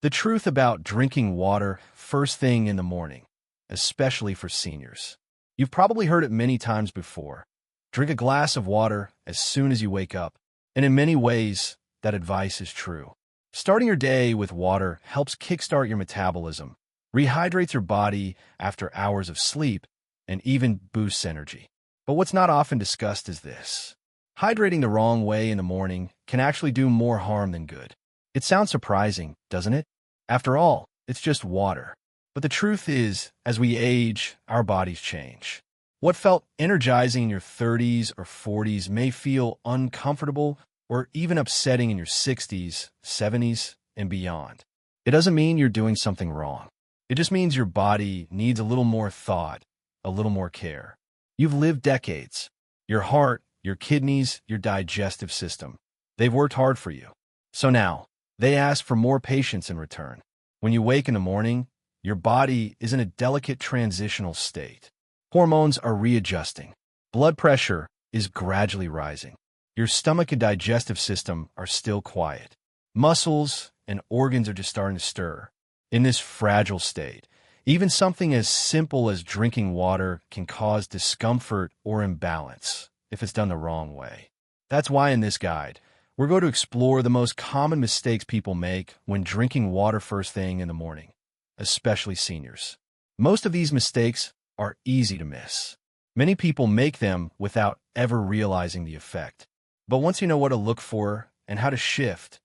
The truth about drinking water first thing in the morning, especially for seniors. You've probably heard it many times before. Drink a glass of water as soon as you wake up, and in many ways, that advice is true. Starting your day with water helps kickstart your metabolism, rehydrates your body after hours of sleep, and even boosts energy. But what's not often discussed is this. Hydrating the wrong way in the morning can actually do more harm than good. It sounds surprising, doesn't it? After all, it's just water. But the truth is, as we age, our bodies change. What felt energizing in your 30s or 40s may feel uncomfortable or even upsetting in your 60s, 70s, and beyond. It doesn't mean you're doing something wrong. It just means your body needs a little more thought, a little more care. You've lived decades. Your heart, your kidneys, your digestive system. They've worked hard for you. So now, they ask for more patience in return. When you wake in the morning, your body is in a delicate transitional state. Hormones are readjusting. Blood pressure is gradually rising. Your stomach and digestive system are still quiet. Muscles and organs are just starting to stir. In this fragile state, even something as simple as drinking water can cause discomfort or imbalance if it's done the wrong way. That's why in this guide, we're going to explore the most common mistakes people make when drinking water first thing in the morning, especially seniors. Most of these mistakes are easy to miss. Many people make them without ever realizing the effect. But once you know what to look for and how to shift,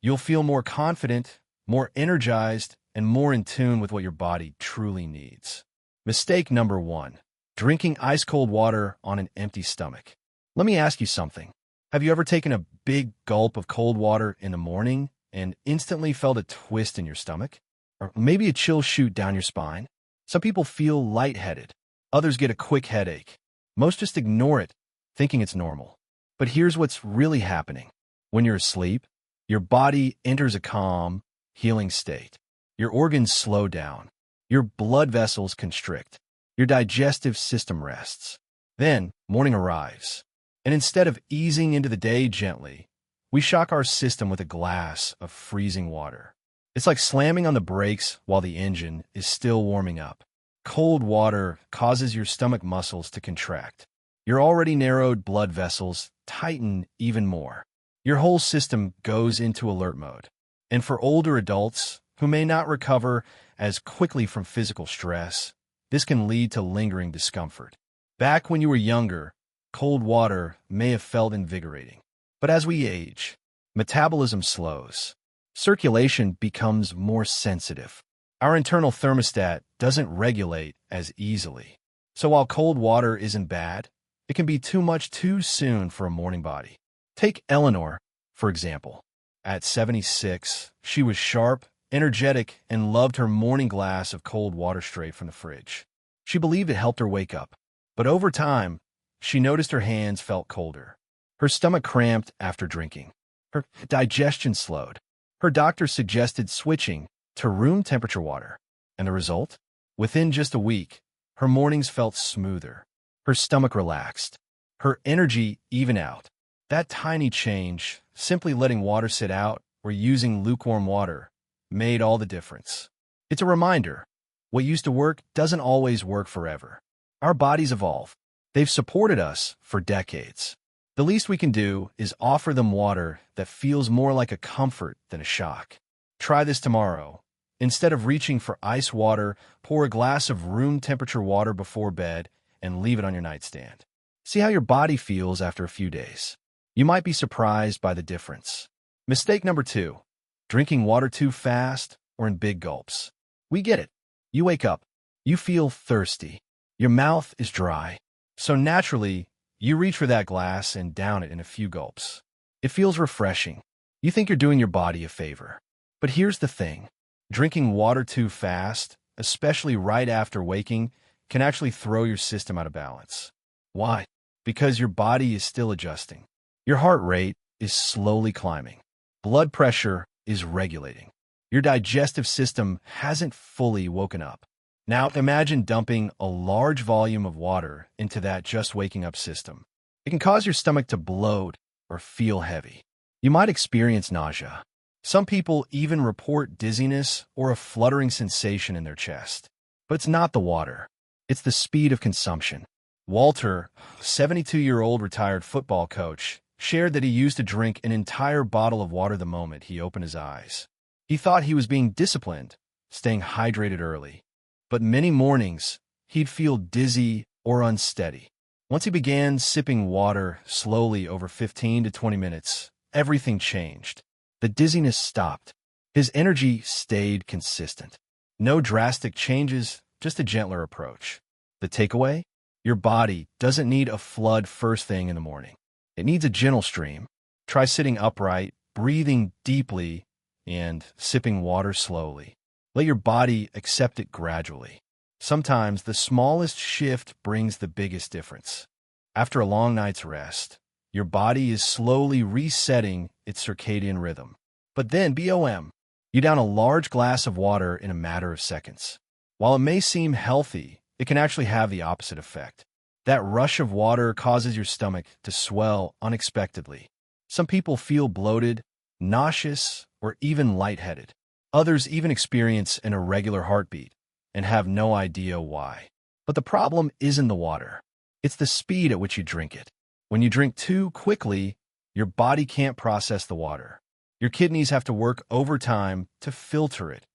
you'll feel more confident, more energized, and more in tune with what your body truly needs. Mistake number 1, drinking ice-cold water on an empty stomach. Let me ask you something. Have you ever taken a big gulp of cold water in the morning and instantly felt a twist in your stomach? Or maybe a chill shoot down your spine? Some people feel lightheaded. Others get a quick headache. Most just ignore it, thinking it's normal. But here's what's really happening. When you're asleep, your body enters a calm, healing state. Your organs slow down. Your blood vessels constrict. Your digestive system rests. Then, morning arrives. And instead of easing into the day gently, we shock our system with a glass of freezing water. It's like slamming on the brakes while the engine is still warming up. Cold water causes your stomach muscles to contract. Your already narrowed blood vessels tighten even more. Your whole system goes into alert mode. And for older adults who may not recover as quickly from physical stress, this can lead to lingering discomfort. Back when you were younger, cold water may have felt invigorating. But as we age, metabolism slows. Circulation becomes more sensitive. Our internal thermostat doesn't regulate as easily. So while cold water isn't bad, it can be too much too soon for a morning body. Take Eleanor, for example. At 76, she was sharp, energetic, and loved her morning glass of cold water straight from the fridge. She believed it helped her wake up. But over time, she noticed her hands felt colder. Her stomach cramped after drinking. Her digestion slowed. Her doctor suggested switching to room temperature water. And the result? Within just a week, her mornings felt smoother. Her stomach relaxed. Her energy evened out. That tiny change, simply letting water sit out or using lukewarm water, made all the difference. It's a reminder. What used to work doesn't always work forever. Our bodies evolve. They've supported us for decades. The least we can do is offer them water that feels more like a comfort than a shock. Try this tomorrow. Instead of reaching for ice water, pour a glass of room temperature water before bed and leave it on your nightstand. See how your body feels after a few days. You might be surprised by the difference. Mistake number 2, drinking water too fast or in big gulps. We get it. You wake up. You feel thirsty. Your mouth is dry. So naturally, you reach for that glass and down it in a few gulps. It feels refreshing. You think you're doing your body a favor. But here's the thing. Drinking water too fast, especially right after waking, can actually throw your system out of balance. Why? Because your body is still adjusting. Your heart rate is slowly climbing. Blood pressure is regulating. Your digestive system hasn't fully woken up. Now imagine dumping a large volume of water into that just waking up system. It can cause your stomach to bloat or feel heavy. You might experience nausea. Some people even report dizziness or a fluttering sensation in their chest. But it's not the water. It's the speed of consumption. Walter, 72-year-old retired football coach, shared that he used to drink an entire bottle of water the moment he opened his eyes. He thought he was being disciplined, staying hydrated early. But many mornings, he'd feel dizzy or unsteady. Once he began sipping water slowly over 15 to 20 minutes, everything changed. The dizziness stopped. His energy stayed consistent. No drastic changes, just a gentler approach. The takeaway? Your body doesn't need a flood first thing in the morning. It needs a gentle stream. Try sitting upright, breathing deeply, and sipping water slowly. Let your body accept it gradually. Sometimes the smallest shift brings the biggest difference. After a long night's rest, your body is slowly resetting its circadian rhythm. But then, BOM, you down a large glass of water in a matter of seconds. While it may seem healthy, it can actually have the opposite effect. That rush of water causes your stomach to swell unexpectedly. Some people feel bloated, nauseous, or even lightheaded. Others even experience an irregular heartbeat and have no idea why. But the problem isn't the water. It's the speed at which you drink it. When you drink too quickly, your body can't process the water. Your kidneys have to work overtime to filter it,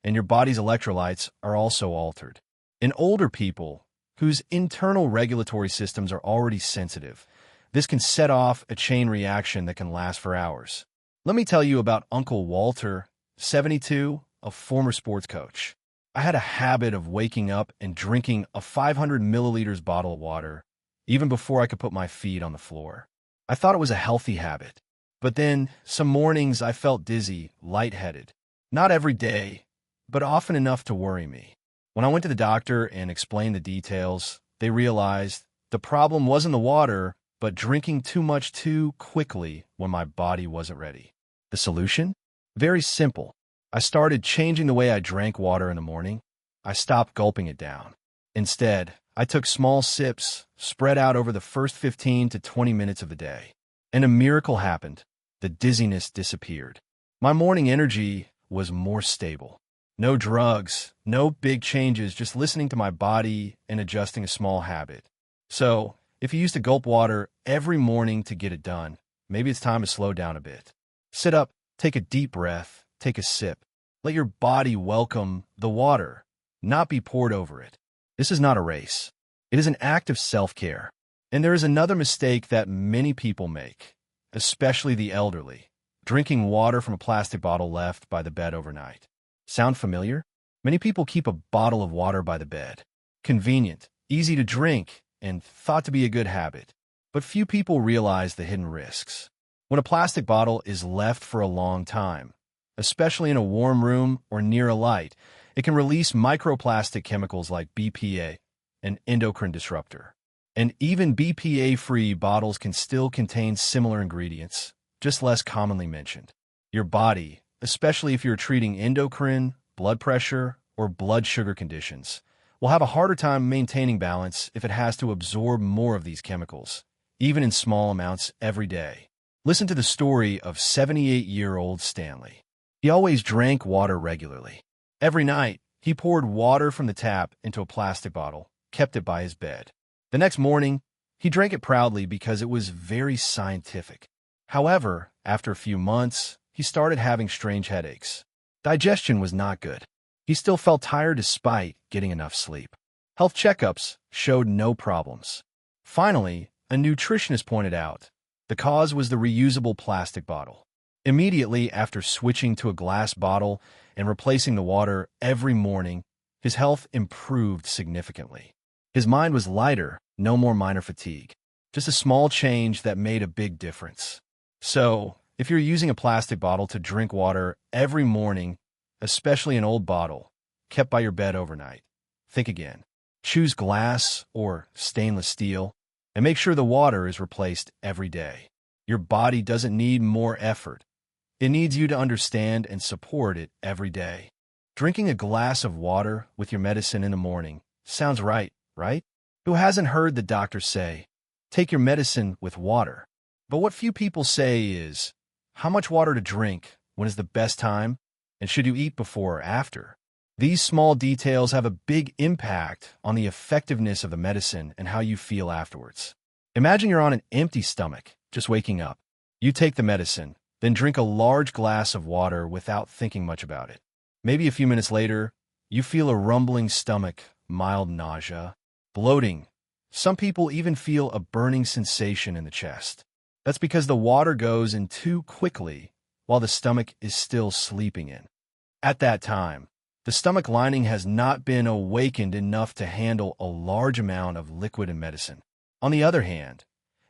and your body's electrolytes are also altered. In older people, whose internal regulatory systems are already sensitive, this can set off a chain reaction that can last for hours. Let me tell you about Uncle Walter, 72, a former sports coach. I had a habit of waking up and drinking a 500 milliliters bottle of water, even before I could put my feet on the floor. I thought it was a healthy habit. But then, some mornings I felt dizzy, lightheaded. Not every day, but often enough to worry me. When I went to the doctor and explained the details, they realized the problem wasn't the water, but drinking too much too quickly when my body wasn't ready. The solution? Very simple. I started changing the way I drank water in the morning. I stopped gulping it down. Instead, I took small sips, spread out over the first 15 to 20 minutes of the day. And a miracle happened. The dizziness disappeared. My morning energy was more stable. No drugs, no big changes, just listening to my body and adjusting a small habit. So, if you used to gulp water every morning to get it done, maybe it's time to slow down a bit. Sit up, take a deep breath, take a sip. Let your body welcome the water, not be poured over it. This is not a race. It is an act of self-care. And there is another mistake that many people make, especially the elderly, drinking water from a plastic bottle left by the bed overnight. Sound familiar? Many people keep a bottle of water by the bed. Convenient, easy to drink, and thought to be a good habit. But few people realize the hidden risks. When a plastic bottle is left for a long time, especially in a warm room or near a light, it can release microplastic chemicals like BPA, an endocrine disruptor. And even BPA-free bottles can still contain similar ingredients, just less commonly mentioned. Your body, especially if you're treating endocrine, blood pressure, or blood sugar conditions, will have a harder time maintaining balance if it has to absorb more of these chemicals, even in small amounts every day. Listen to the story of 78-year-old Stanley. He always drank water regularly. Every night, he poured water from the tap into a plastic bottle, kept it by his bed. The next morning, he drank it proudly because it was very scientific. However, after a few months, he started having strange headaches. Digestion was not good. He still felt tired despite getting enough sleep. Health checkups showed no problems. Finally, a nutritionist pointed out the cause was the reusable plastic bottle. Immediately after switching to a glass bottle and replacing the water every morning, his health improved significantly. His mind was lighter, no more minor fatigue. Just a small change that made a big difference. So, if you're using a plastic bottle to drink water every morning, especially an old bottle, kept by your bed overnight, think again. Choose glass or stainless steel, and make sure the water is replaced every day. Your body doesn't need more effort. It needs you to understand and support it every day. Drinking a glass of water with your medicine in the morning sounds right? Who hasn't heard the doctor say, take your medicine with water? But what few people say is, how much water to drink When is the best time? And should you eat before or after? These small details have a big impact on the effectiveness of the medicine and how you feel afterwards. Imagine you're on an empty stomach, just waking up. You take the medicine, then drink a large glass of water without thinking much about it. Maybe a few minutes later, you feel a rumbling stomach, mild nausea, bloating. Some people even feel a burning sensation in the chest. That's because the water goes in too quickly while the stomach is still sleeping in. At that time, the stomach lining has not been awakened enough to handle a large amount of liquid and medicine. On the other hand,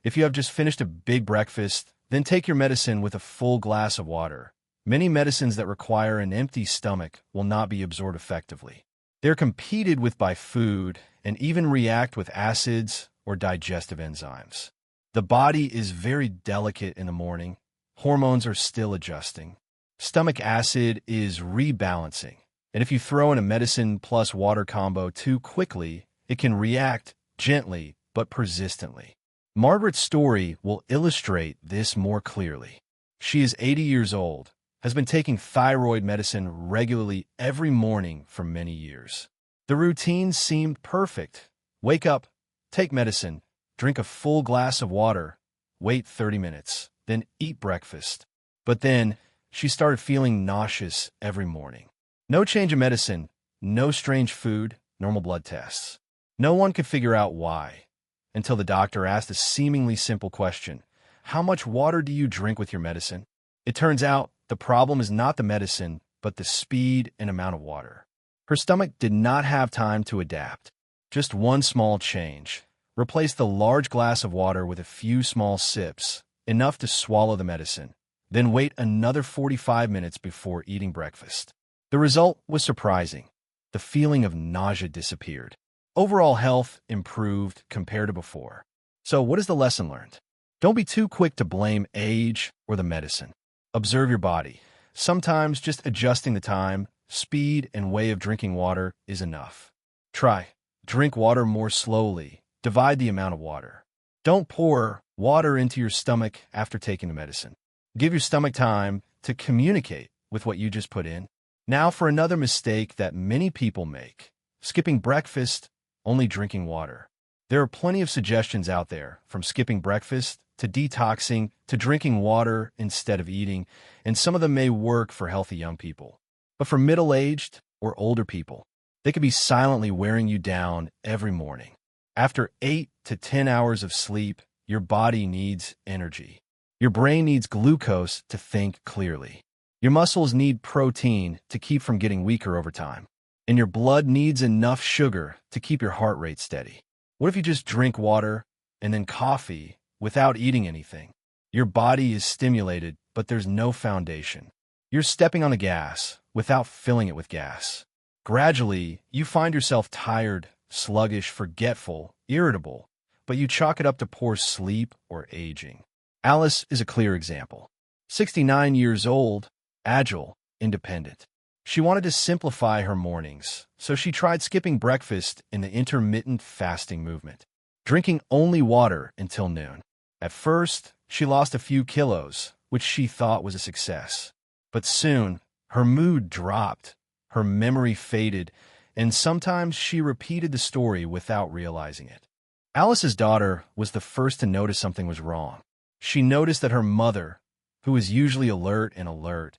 if you have just finished a big breakfast, then take your medicine with a full glass of water. Many medicines that require an empty stomach will not be absorbed effectively. They're competed with by food and even react with acids or digestive enzymes. The body is very delicate in the morning. Hormones are still adjusting. Stomach acid is rebalancing. And if you throw in a medicine plus water combo too quickly, it can react gently but persistently. Margaret's story will illustrate this more clearly. She is 80 years old, has been taking thyroid medicine regularly every morning for many years. The routine seemed perfect. Wake up, take medicine, drink a full glass of water, wait 30 minutes, then eat breakfast. But then, she started feeling nauseous every morning. No change of medicine, no strange food, normal blood tests. No one could figure out why, until the doctor asked a seemingly simple question: how much water do you drink with your medicine? It turns out the problem is not the medicine, but the speed and amount of water. Her stomach did not have time to adapt. Just one small change. Replace the large glass of water with a few small sips, enough to swallow the medicine. Then wait another 45 minutes before eating breakfast. The result was surprising. The feeling of nausea disappeared. Overall health improved compared to before. So what is the lesson learned? Don't be too quick to blame age or the medicine. Observe your body. Sometimes just adjusting the time, speed, and way of drinking water is enough. Try. Drink water more slowly. Divide the amount of water. Don't pour water into your stomach after taking the medicine. Give your stomach time to communicate with what you just put in. Now for another mistake that many people make: skipping breakfast, only drinking water. There are plenty of suggestions out there, from skipping breakfast to detoxing to drinking water instead of eating, and some of them may work for healthy young people. But for middle-aged or older people, they could be silently wearing you down every morning. After 8 to 10 hours of sleep, your body needs energy. Your brain needs glucose to think clearly. Your muscles need protein to keep from getting weaker over time. And your blood needs enough sugar to keep your heart rate steady. What if you just drink water and then coffee without eating anything? Your body is stimulated, but there's no foundation. You're stepping on the gas without filling it with gas. Gradually, you find yourself tired, sluggish, forgetful, irritable, but you chalk it up to poor sleep or aging. Alice is a clear example. 69 years old, agile, independent. She wanted to simplify her mornings, so she tried skipping breakfast in the intermittent fasting movement, drinking only water until noon. At first, she lost a few kilos, which she thought was a success. But soon, her mood dropped, her memory faded, and sometimes she repeated the story without realizing it. Alice's daughter was the first to notice something was wrong. She noticed that her mother, who was usually alert,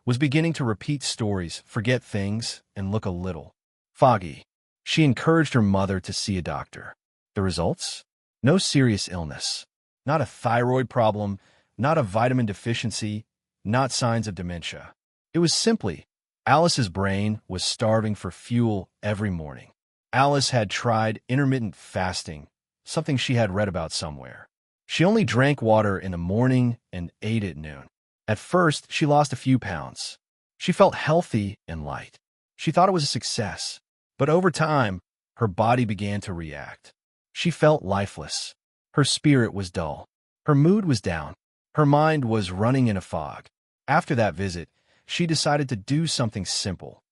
was beginning to repeat stories, forget things, and look a little foggy. She encouraged her mother to see a doctor. The results? No serious illness. Not a thyroid problem, not a vitamin deficiency, not signs of dementia. It was simply Alice's brain was starving for fuel every morning. Alice had tried intermittent fasting, something she had read about somewhere. She only drank water in the morning and ate at noon. At first, she lost a few pounds. She felt healthy and light. She thought it was a success. But over time, her body began to react. She felt lifeless. Her spirit was dull. Her mood was down. Her mind was running in a fog. After that visit, she decided to do something simple.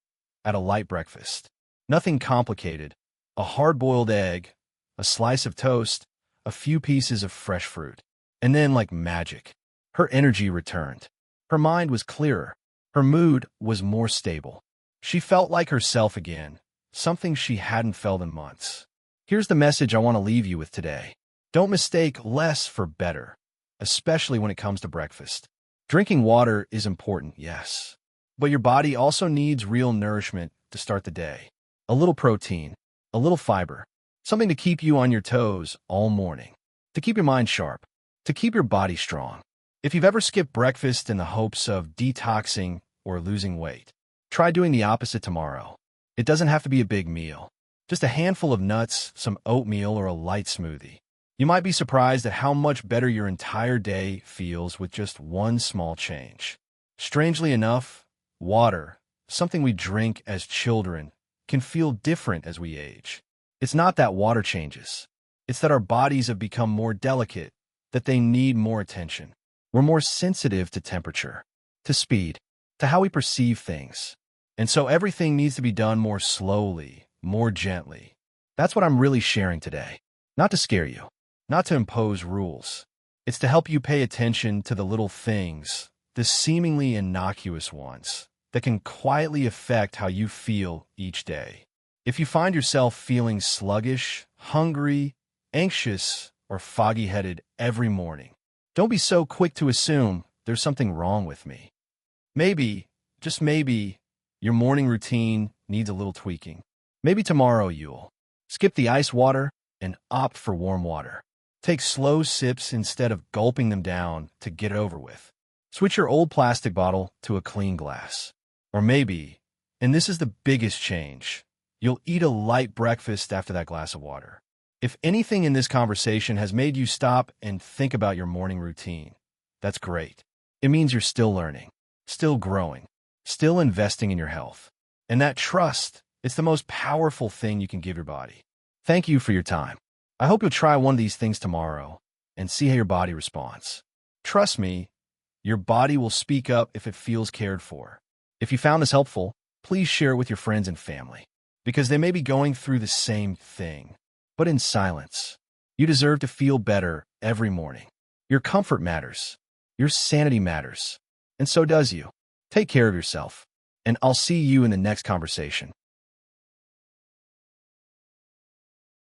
At a light breakfast. Nothing complicated. A hard-boiled egg, a slice of toast, a few pieces of fresh fruit. And then, like magic, her energy returned. Her mind was clearer. Her mood was more stable. She felt like herself again, something she hadn't felt in months. Here's the message I want to leave you with today. Don't mistake less for better, especially when it comes to breakfast. Drinking water is important, yes, but your body also needs real nourishment to start the day. A little protein, a little fiber, something to keep you on your toes all morning, to keep your mind sharp, to keep your body strong. If you've ever skipped breakfast in the hopes of detoxing or losing weight, try doing the opposite tomorrow. It doesn't have to be a big meal. Just a handful of nuts, some oatmeal, or a light smoothie. You might be surprised at how much better your entire day feels with just one small change. Strangely enough, water, something we drink as children, can feel different as we age. It's not that water changes. It's that our bodies have become more delicate, that they need more attention. We're more sensitive to temperature, to speed, to how we perceive things. And so everything needs to be done more slowly, more gently. That's what I'm really sharing today. Not to scare you, not to impose rules. It's to help you pay attention to the little things, the seemingly innocuous ones, that can quietly affect how you feel each day. If you find yourself feeling sluggish, hungry, anxious, or foggy-headed every morning, don't be so quick to assume there's something wrong with me. Maybe, just maybe, your morning routine needs a little tweaking. Maybe tomorrow you'll skip the ice water and opt for warm water. Take slow sips instead of gulping them down to get it over with. Switch your old plastic bottle to a clean glass. Or maybe, and this is the biggest change, you'll eat a light breakfast after that glass of water. If anything in this conversation has made you stop and think about your morning routine, that's great. It means you're still learning, still growing, still investing in your health. And that trust, it's the most powerful thing you can give your body. Thank you for your time. I hope you'll try one of these things tomorrow and see how your body responds. Trust me, your body will speak up if it feels cared for. If you found this helpful, please share it with your friends and family, because they may be going through the same thing, but in silence. You deserve to feel better every morning. Your comfort matters. Your sanity matters. And so does you. Take care of yourself, and I'll see you in the next conversation.